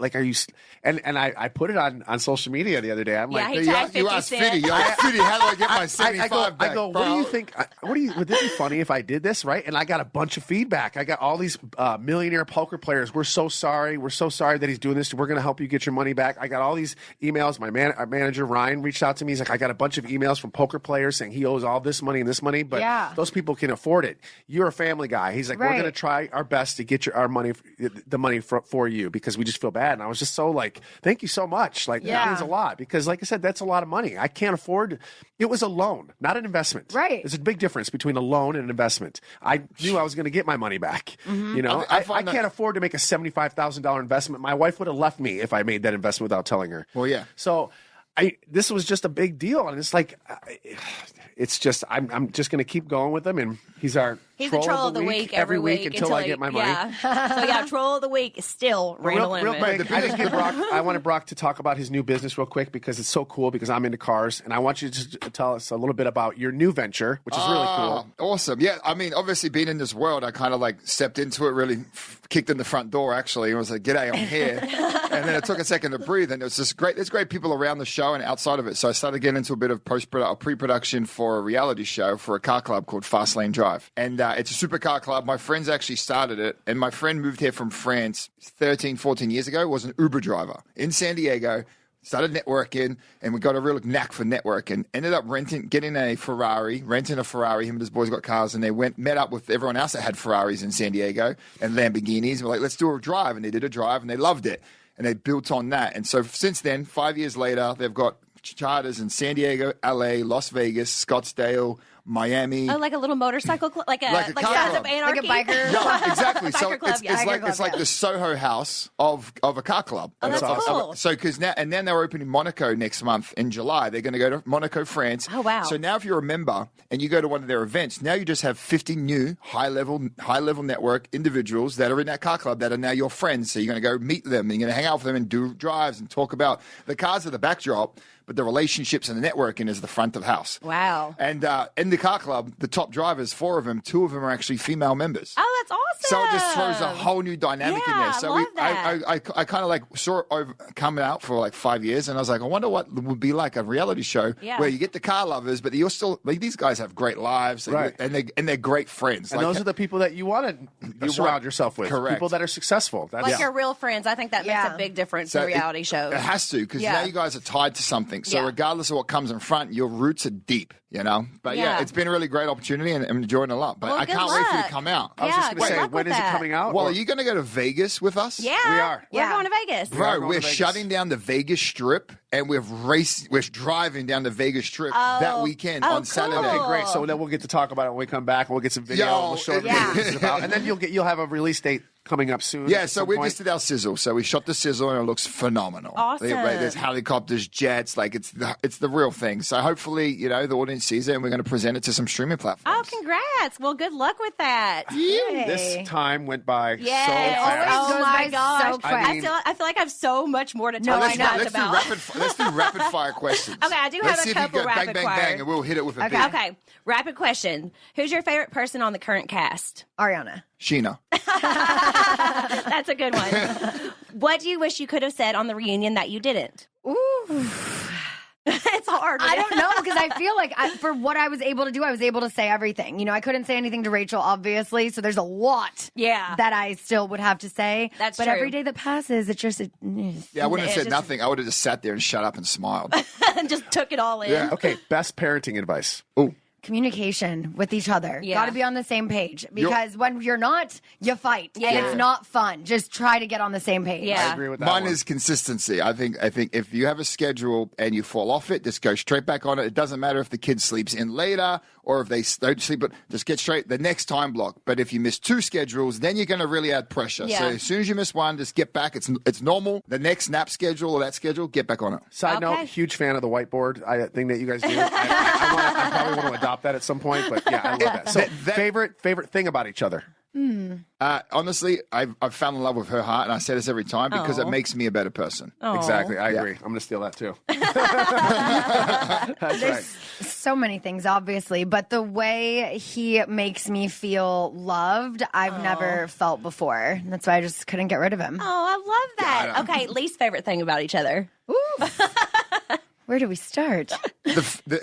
put it on social media the other day. I'm like, he tagged 50 asked Cent. Fiddy, how do I get my 75 back? I go, what do you think? Would this be funny if I did this, right? And I got a bunch of feedback. I got all these millionaire poker players. We're so sorry. We're so sorry that he's doing this. We're going to help you get your money back. I got all these emails. My manager, Ryan, reached out to me. He's like, I got a bunch of emails from poker players saying he owes all this money and this money, but those people can afford it. You're a family guy. He's like, we're going to try our best to get the money for you because we just feel bad. And I was just so like, thank you so much. Like, that means a lot because like I said, that's a lot of money. I can't afford. It was a loan, not an investment. Right. There's a big difference between a loan and an investment. I knew I was going to get my money back. Mm-hmm. I can't afford to make a $75,000 investment. My wife would have left me if I made that investment without telling her. Well, yeah. So this was just a big deal, and it's like, it's just I'm just going to keep going with him, and he's the troll of the week every week until I get my money. Yeah. So troll of the week is still Randall Inman. I just give Brock. I wanted Brock to talk about his new business real quick because it's so cool. Because I'm into cars, and I want you to tell us a little bit about your new venture, which is really cool. Awesome. Yeah, I mean, obviously being in this world, I kind of like stepped into it, really kicked in the front door actually, and was like, "G'day, I'm here." And then it took a second to breathe, and it was just great. There's great people around the show and outside of it. So I started getting into a bit of pre-production for a reality show for a car club called Fast Lane Drive, and it's a supercar club. My friends actually started it, and my friend moved here from France 13, 14 years ago, was an Uber driver in San Diego, started networking, and we got a real knack for networking. Ended up renting a Ferrari. Him and his boys got cars, and they met up with everyone else that had Ferraris in San Diego and Lamborghinis. And we're like, let's do a drive. And they did a drive, and they loved it. And they built on that. And so since then, 5 years later, they've got charters in San Diego, LA, Las Vegas, Scottsdale, Miami. Oh, like a little motorcycle club, like Sons of Anarchy, like a biker. Yeah, exactly. So club, it's like the Soho House of a car club. Oh, that's cool. So because now and then they're opening Monaco next month in July. They're going to go to Monaco, France. Oh wow! So now if you're a member and you go to one of their events, now you just have 50 new high level network individuals that are in that car club that are now your friends. So you're going to go meet them and you're going to hang out with them and do drives and talk about the cars are the backdrop. But the relationships and the networking is the front of house. Wow. And in the car club, the top drivers, 4 of them, 2 of them are actually female members. Oh, that's awesome. So it just throws a whole new dynamic in there. So I love that. I kind of like saw it coming out for like 5 years, and I was like, I wonder what would be like a reality show where you get the car lovers, but you're still like these guys have great lives, right. and they're great friends. And those are the people that you want to surround yourself with. Correct. People that are successful. That's, like your real friends. I think that makes a big difference in reality shows. It has to, because now you guys are tied to something. So regardless of what comes in front, your roots are deep, you know? But it's been a really great opportunity, and I'm enjoying it a lot. But I can't wait for you to come out. I was just going to say, when is it coming out? Well, are you going to go to Vegas with us? Yeah. We are. We're going to Vegas. Bro, we're shutting down the Vegas Strip, and we're driving down the Vegas Strip that weekend on Saturday. Okay, great. So then we'll get to talk about it when we come back, and we'll get some video, and we'll show everybody what this is about. And then you'll have a release date coming up soon. Yeah, so we just did our sizzle. So we shot the sizzle, and it looks phenomenal. Awesome. There's helicopters, jets, like it's the real thing. So hopefully, the audience sees it, and we're going to present it to some streaming platforms. Oh, congrats. Well, good luck with that. This time went by so Yes. fast. Oh my gosh. So quick. I feel like I have so much more to talk about. Let's do rapid fire questions. Okay, I do have Let's a see couple if you go rapid bang, fire. bang, and we'll hit it with a big. Okay, rapid question. Who's your favorite person on the current cast? Ariana. Sheena. That's a good one. What do you wish you could have said on the reunion that you didn't? Ooh. It's hard. I don't know, because I feel like for what I was able to do, I was able to say everything. I couldn't say anything to Rachel, obviously, so there's a lot that I still would have to say. That's but true. every day that passes, it just... Yeah, I wouldn't have said nothing. I would have just sat there and shut up and smiled. And just took it all in. Yeah. Okay, best parenting advice. Oh. Communication with each other. Yeah. Got to be on the same page, because when you're not, you fight. And it's not fun. Just try to get on the same page. Yeah. I agree with that. Mine one. is consistency. I think if you have a schedule and you fall off it, just go straight back on it. It doesn't matter if the kid sleeps in later or if they don't sleep, but just get straight the next time block. But if you miss 2 schedules, then you're going to really add pressure. Yeah. So as soon as you miss one, just get back. It's normal. The next nap schedule or that schedule, get back on it. Side note, huge fan of the whiteboard thing that you guys do. I probably want to adopt that at some point, but yeah, I love that. So favorite thing about each other? Honestly, I've fallen in love with her heart, and I say this every time because it makes me a better person. Exactly. I agree. I'm going to steal that too. That's right. So many things, obviously, but the way he makes me feel loved, I've never felt before. That's why I just couldn't get rid of him. Oh, I love that. Okay, least favorite thing about each other. Ooh. Where do we start?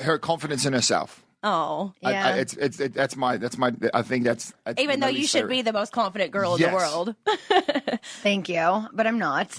Her confidence in herself. Oh, yeah. That's my. I think that's even though you should be the most confident girl in the world. Thank you, but I'm not.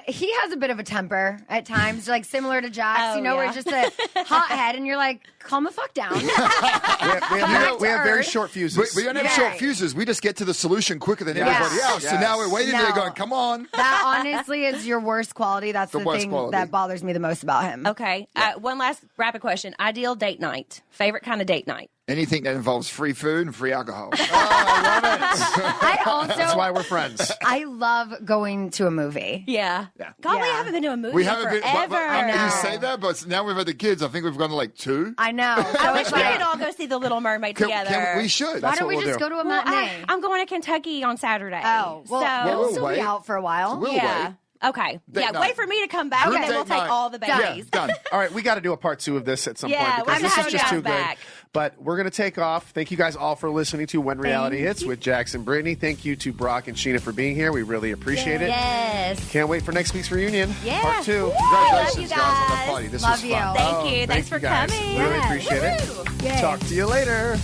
He has a bit of a temper at times, like similar to Jax. Where he's just a hothead, and you're like, calm the fuck down. we have very short fuses. We don't have short fuses. We just get to the solution quicker than everybody else. Yes. So now we're waiting there, going, come on. That honestly is your worst quality. That's the thing that bothers me the most about him. Okay, one last rapid question: ideal date night. Favorite kind of date night? Anything that involves free food and free alcohol. Oh, I love it. That's why we're friends. I love going to a movie. Yeah. God, we haven't been to a movie We haven't forever. been. You say that, but now we've had the kids. I think we've gone to like 2. I know. I wish we could all go see The Little Mermaid together. We should. Why don't we just go to a matinee? I'm going to Kentucky on Saturday. Oh, well, we'll still wait. be out for a while. We'll yeah. wait. Okay. Date night. Wait for me to come back, Good and then we'll date take night. all the babies. Done. All right, we got to do a part 2 of this at some point Yeah, because we're this gonna is have just you too guys good. back. But we're going to take off. Thank you guys all for listening to When Reality Hits with Jax and Brittany. Thank you to Brock and Scheana for being here. We really appreciate it. Yes. Can't wait for next week's reunion. Yeah. Part 2. Congratulations, you guys, on the guys. party. This Love was fun. you. Thank you. Thanks for guys. coming. Really Yeah. appreciate it. Woo-hoo. Yay. Talk to you later.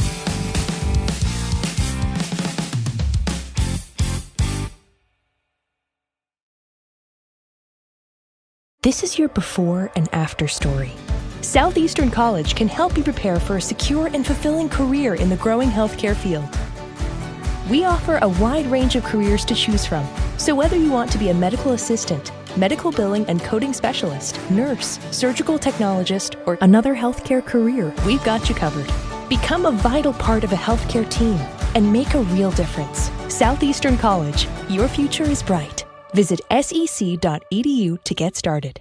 This is your before and after story. Southeastern College can help you prepare for a secure and fulfilling career in the growing healthcare field. We offer a wide range of careers to choose from. So whether you want to be a medical assistant, medical billing and coding specialist, nurse, surgical technologist, or another healthcare career, we've got you covered. Become a vital part of a healthcare team and make a real difference. Southeastern College, your future is bright. Visit sec.edu to get started.